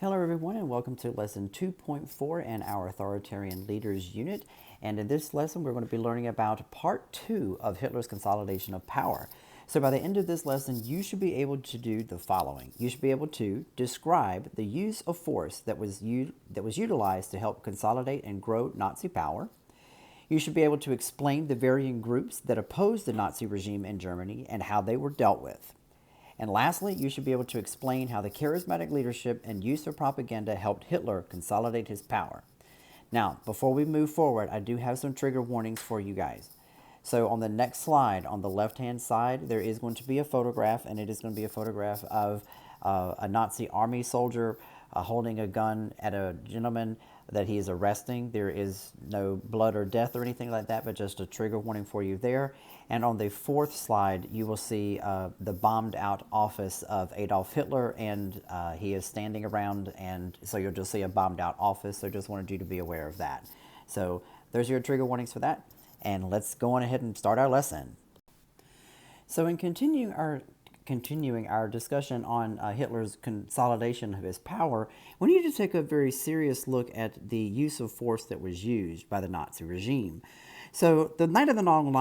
Hello everyone and welcome to lesson 2.4 in our authoritarian leaders unit. And in this lesson we're going to be learning about part 2 of Hitler's consolidation of power. So by the end of this lesson you should be able to do the following. You should be able to describe the use of force that was utilized to help consolidate and grow Nazi power. You should be able to explain the varying groups that opposed the Nazi regime in Germany and how they were dealt with. And lastly, you should be able to explain how the charismatic leadership and use of propaganda helped Hitler consolidate his power. Now, before we move forward, I do have some trigger warnings for you guys. So on the next slide, on the left-hand side, there is going to be a photograph, and it is going to be a photograph of a Nazi army soldier holding a gun at a gentleman that he is arresting. There is no blood or death or anything like that, but just a trigger warning for you there. And on the fourth slide, you will see the bombed out office of Adolf Hitler, and he is standing around, and so you'll just see a bombed out office. So just wanted you to be aware of that. So there's your trigger warnings for that. And let's go on ahead and start our lesson. So in continuing our discussion on Hitler's consolidation of his power, we need to take a very serious look at the use of force that was used by the Nazi regime. So the Night of the Long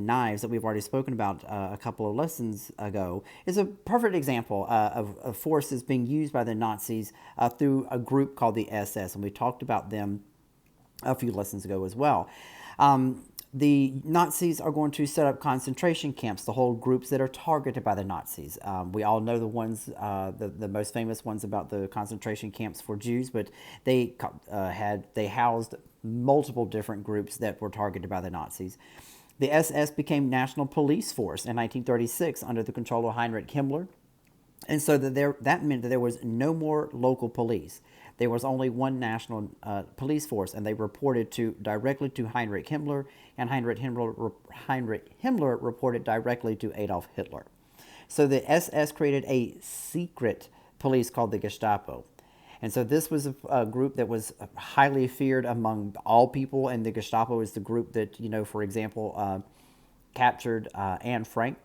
Knives that we've already spoken about a couple of lessons ago is a perfect example of forces being used by the Nazis through a group called the SS, and we talked about them a few lessons ago as well. The Nazis are going to set up concentration camps to hold groups that are targeted by the Nazis. We all know the ones, the most famous ones about the concentration camps for Jews, but they housed multiple different groups that were targeted by the Nazis. The SS became National Police Force in 1936 under the control of Heinrich Himmler. And so that meant that there was no more local police. There was only one national police force, and they reported directly to Heinrich Himmler, and Heinrich Himmler reported directly to Adolf Hitler. So the SS created a secret police called the Gestapo. And so this was a group that was highly feared among all people, and the Gestapo is the group that, for example, captured Anne Frank.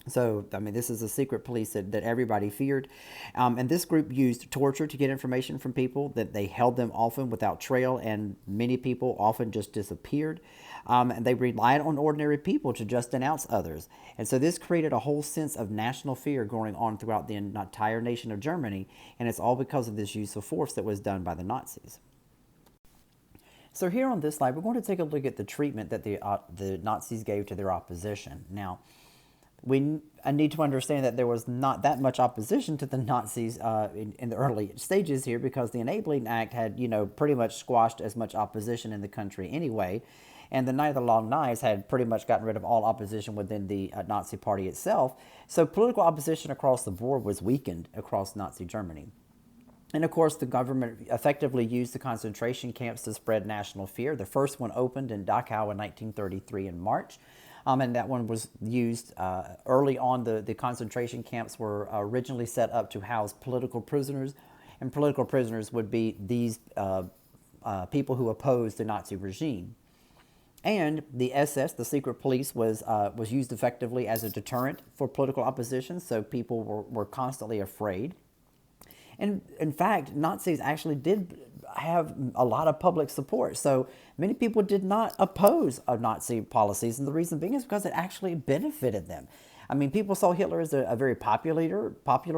So, I mean, this is a secret police that everybody feared. And this group used torture to get information from people, that they held them often without trail, and many people often just disappeared. And they relied on ordinary people to just denounce others. And so this created a whole sense of national fear going on throughout the entire nation of Germany. And it's all because of this use of force that was done by the Nazis. So here on this slide, we're going to take a look at the treatment that the Nazis gave to their opposition. Now, I need to understand that there was not that much opposition to the Nazis in the early stages here, because the Enabling Act had, pretty much squashed as much opposition in the country anyway. And the Night of the Long Knives had pretty much gotten rid of all opposition within the Nazi Party itself. So political opposition across the board was weakened across Nazi Germany. And of course, the government effectively used the concentration camps to spread national fear. The first one opened in Dachau in 1933 in March. And that one was used early on. The concentration camps were originally set up to house political prisoners, and political prisoners would be these people who opposed the Nazi regime. And the SS, the secret police, was used effectively as a deterrent for political opposition, so people were constantly afraid. And in fact, Nazis actually did have a lot of public support. So many people did not oppose Nazi policies, and the reason being is because it actually benefited them. I mean, people saw Hitler as a very popular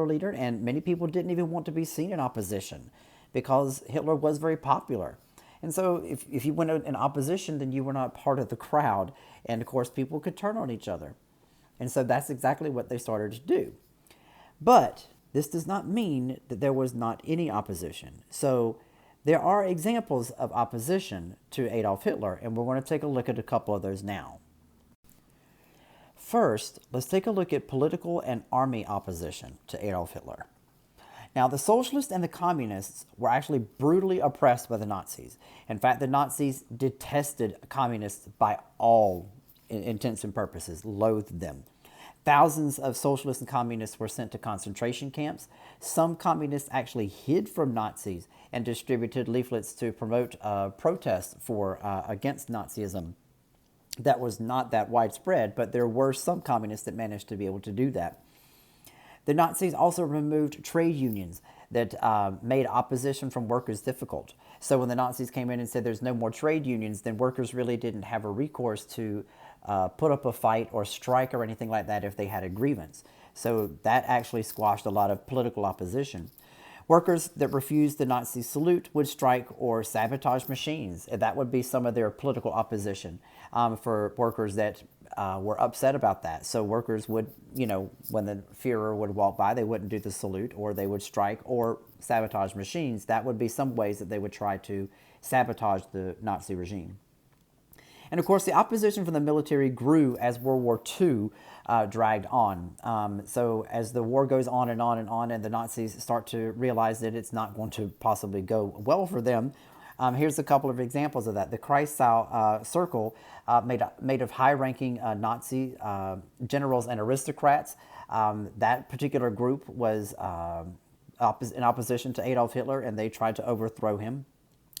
leader, and many people didn't even want to be seen in opposition because Hitler was very popular. And so if you went in opposition, then you were not part of the crowd, and of course people could turn on each other. And so that's exactly what they started to do. But this does not mean that there was not any opposition. So there are examples of opposition to Adolf Hitler, and we're going to take a look at a couple of those now. First, let's take a look at political and army opposition to Adolf Hitler. Now, the socialists and the communists were actually brutally oppressed by the Nazis. In fact, the Nazis detested communists by all intents and purposes, loathed them. Thousands of socialists and communists were sent to concentration camps. Some communists actually hid from Nazis and distributed leaflets to promote protests against Nazism. That was not that widespread, but there were some communists that managed to be able to do that. The Nazis also removed trade unions. that made opposition from workers difficult. So when the Nazis came in and said there's no more trade unions, then workers really didn't have a recourse to put up a fight or strike or anything like that if they had a grievance. So that actually squashed a lot of political opposition. Workers that refused the Nazi salute would strike or sabotage machines. That would be some of their political opposition for workers that were upset about that. So workers would, when the Führer would walk by, they wouldn't do the salute, or they would strike or sabotage machines. That would be some ways that they would try to sabotage the Nazi regime. And of course, the opposition from the military grew as World War II dragged on. So as the war goes on and on and on, and the Nazis start to realize that it's not going to possibly go well for them, here's a couple of examples of that. The Kreisau Circle, made of high-ranking Nazi generals and aristocrats. That particular group was in opposition to Adolf Hitler, and they tried to overthrow him.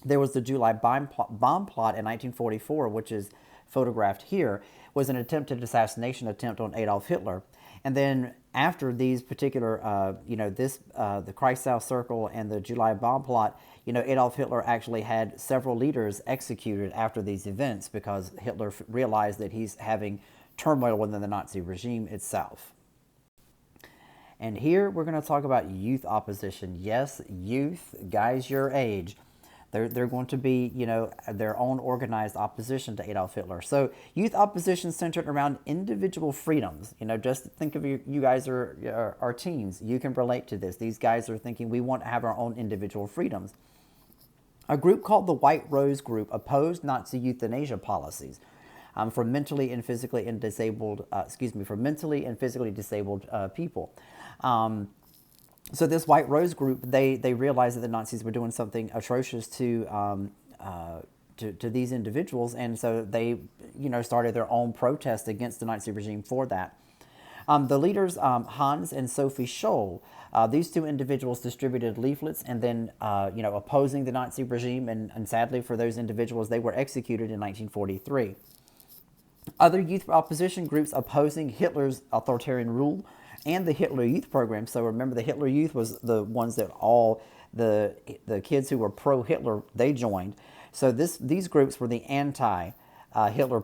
There was the July bomb plot in 1944, which is photographed here, was an attempted assassination attempt on Adolf Hitler. And then after these particular, the Kreisau Circle and the July bomb plot, Adolf Hitler actually had several leaders executed after these events because Hitler realized that he's having turmoil within the Nazi regime itself. And here we're going to talk about youth opposition. Yes, youth, guys your age. They're going to be, their own organized opposition to Adolf Hitler. So youth opposition centered around individual freedoms. Just think of you guys are teens. You can relate to this. These guys are thinking we want to have our own individual freedoms. A group called the White Rose Group opposed Nazi euthanasia policies for mentally and physically disabled people. So this White Rose Group, they realized that the Nazis were doing something atrocious to these individuals, and so they started their own protest against the Nazi regime for that. The leaders, Hans and Sophie Scholl, these two individuals distributed leaflets and then opposing the Nazi regime, and sadly for those individuals, they were executed in 1943. Other youth opposition groups opposing Hitler's authoritarian rule and the Hitler Youth program. So remember, the Hitler Youth was the ones that all the kids who were pro-Hitler, they joined. So these groups were the anti-Hitler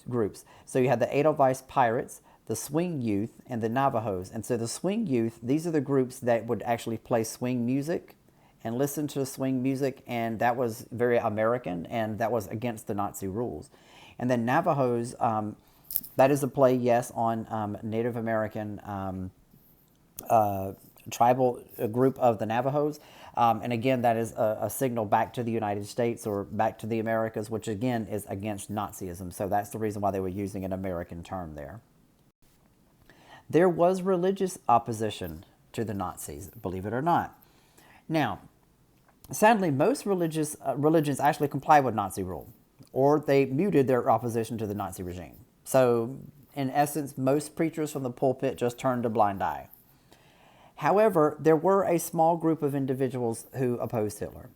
groups. So you had the Edelweiss Pirates, the Swing Youth, and the Navajos. And so the Swing Youth, these are the groups that would actually play swing music and listen to swing music, and that was very American, and that was against the Nazi rules. And then Navajos, that is a play, yes, on Native American tribal group of the Navajos. And again, that is a signal back to the United States or back to the Americas, which again is against Nazism. So that's the reason why they were using an American term there. There was religious opposition to the Nazis, believe it or not. Now, sadly, most religions actually comply with Nazi rule, or they muted their opposition to the Nazi regime. So, in essence, most preachers from the pulpit just turned a blind eye. However, there were a small group of individuals who opposed Hitler.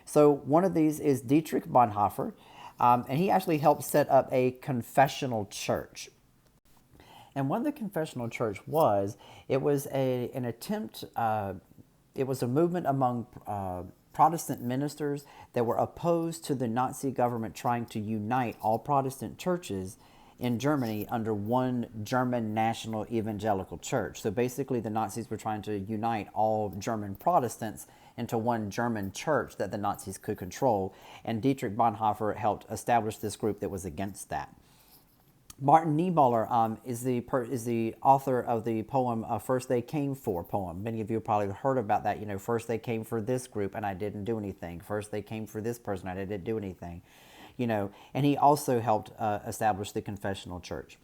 So, one of these is Dietrich Bonhoeffer, and he actually helped set up a confessional church. And what the confessional church was, it was an attempt, it was a movement among Protestant ministers that were opposed to the Nazi government trying to unite all Protestant churches in Germany under one German national evangelical church. So basically the Nazis were trying to unite all German Protestants into one German church that the Nazis could control, and Dietrich Bonhoeffer helped establish this group that was against that. Martin Niemöller is the author of the poem First They Came For poem. Many of you probably heard about that. First they came for this group and I didn't do anything. First they came for this person, I didn't do anything. And he also helped establish the confessional church.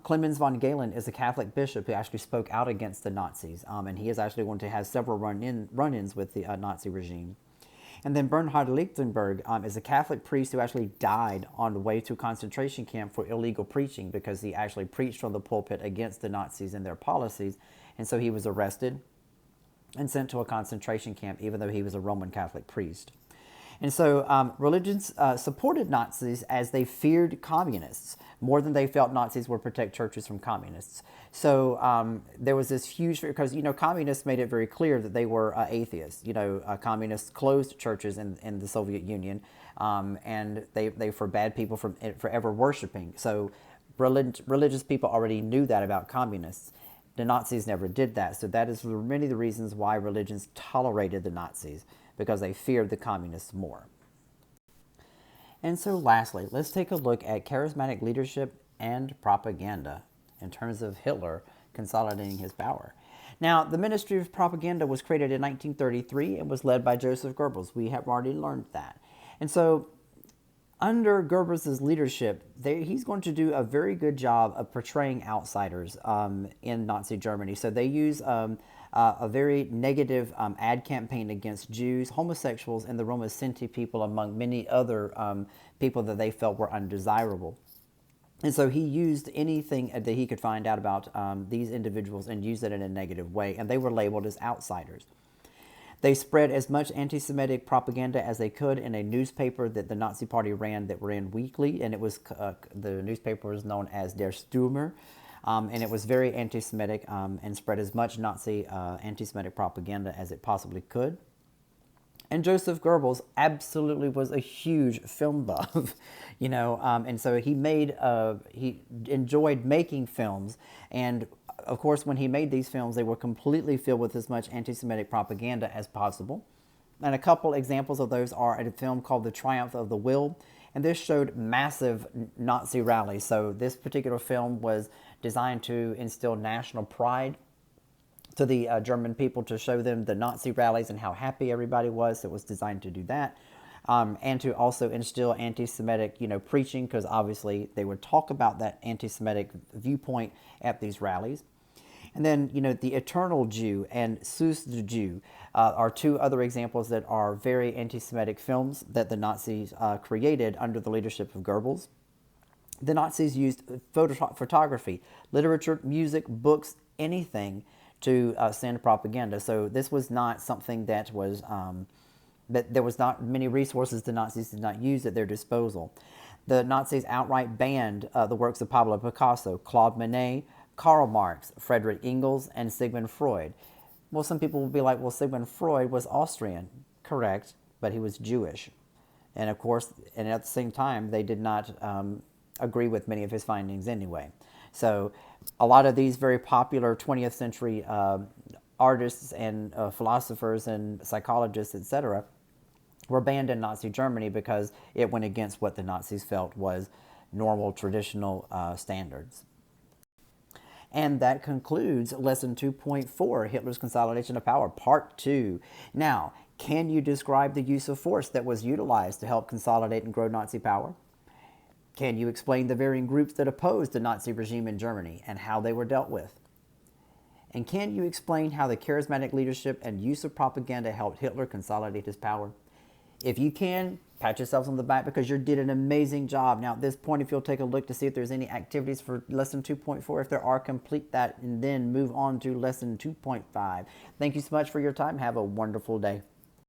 Clemens von Galen is a Catholic bishop who actually spoke out against the Nazis, and he is actually going to have several run-ins with the Nazi regime. And then Bernhard Lichtenberg is a Catholic priest who actually died on the way to a concentration camp for illegal preaching because he actually preached from the pulpit against the Nazis and their policies. And so he was arrested and sent to a concentration camp, even though he was a Roman Catholic priest. And so religions supported Nazis as they feared communists more than they felt Nazis would protect churches from communists. So there was this huge, because, communists made it very clear that they were atheists. Communists closed churches in the Soviet Union, and they forbade people from forever worshiping. So religious people already knew that about communists. The Nazis never did that. So that is many of the reasons why religions tolerated the Nazis, because they feared the communists more. And so lastly, let's take a look at charismatic leadership and propaganda in terms of Hitler consolidating his power. Now, the Ministry of Propaganda was created in 1933 and was led by Joseph Goebbels. We have already learned that. And so under Goebbels' leadership, he's going to do a very good job of portraying outsiders in Nazi Germany. So they use a very negative ad campaign against Jews, homosexuals, and the Roma Sinti people, among many other people that they felt were undesirable. And so he used anything that he could find out about these individuals and used it in a negative way, and they were labeled as outsiders. They spread as much anti-Semitic propaganda as they could in a newspaper that the Nazi Party ran, that ran weekly, and it was the newspaper was known as Der Stürmer, and it was very anti-Semitic and spread as much Nazi anti-Semitic propaganda as it possibly could. And Joseph Goebbels absolutely was a huge film buff, and so he enjoyed making films, and of course, when he made these films, they were completely filled with as much anti-Semitic propaganda as possible. And a couple examples of those are a film called The Triumph of the Will, and this showed massive Nazi rallies. So this particular film was designed to instill national pride to the German people, to show them the Nazi rallies and how happy everybody was. So it was designed to do that. And to also instill anti-Semitic, preaching, because obviously they would talk about that anti-Semitic viewpoint at these rallies. And then, The Eternal Jew and Sus the Jew are two other examples that are very anti-Semitic films that the Nazis created under the leadership of Goebbels. The Nazis used photography, literature, music, books, anything to send propaganda. So this was not something that was... that there was not many resources the Nazis did not use at their disposal. The Nazis outright banned the works of Pablo Picasso, Claude Monet, Karl Marx, Friedrich Engels, and Sigmund Freud. Well, some people will be like, well, Sigmund Freud was Austrian. Correct, but he was Jewish. And of course, and at the same time, they did not agree with many of his findings anyway. So a lot of these very popular 20th century artists and philosophers and psychologists, etc., were banned in Nazi Germany because it went against what the Nazis felt was normal, traditional standards. And that concludes Lesson 2.4, Hitler's Consolidation of Power, Part 2. Now, can you describe the use of force that was utilized to help consolidate and grow Nazi power? Can you explain the varying groups that opposed the Nazi regime in Germany and how they were dealt with? And can you explain how the charismatic leadership and use of propaganda helped Hitler consolidate his power? If you can, pat yourselves on the back, because you did an amazing job. Now, at this point, if you'll take a look to see if there's any activities for Lesson 2.4, if there are, complete that and then move on to Lesson 2.5. Thank you so much for your time. Have a wonderful day.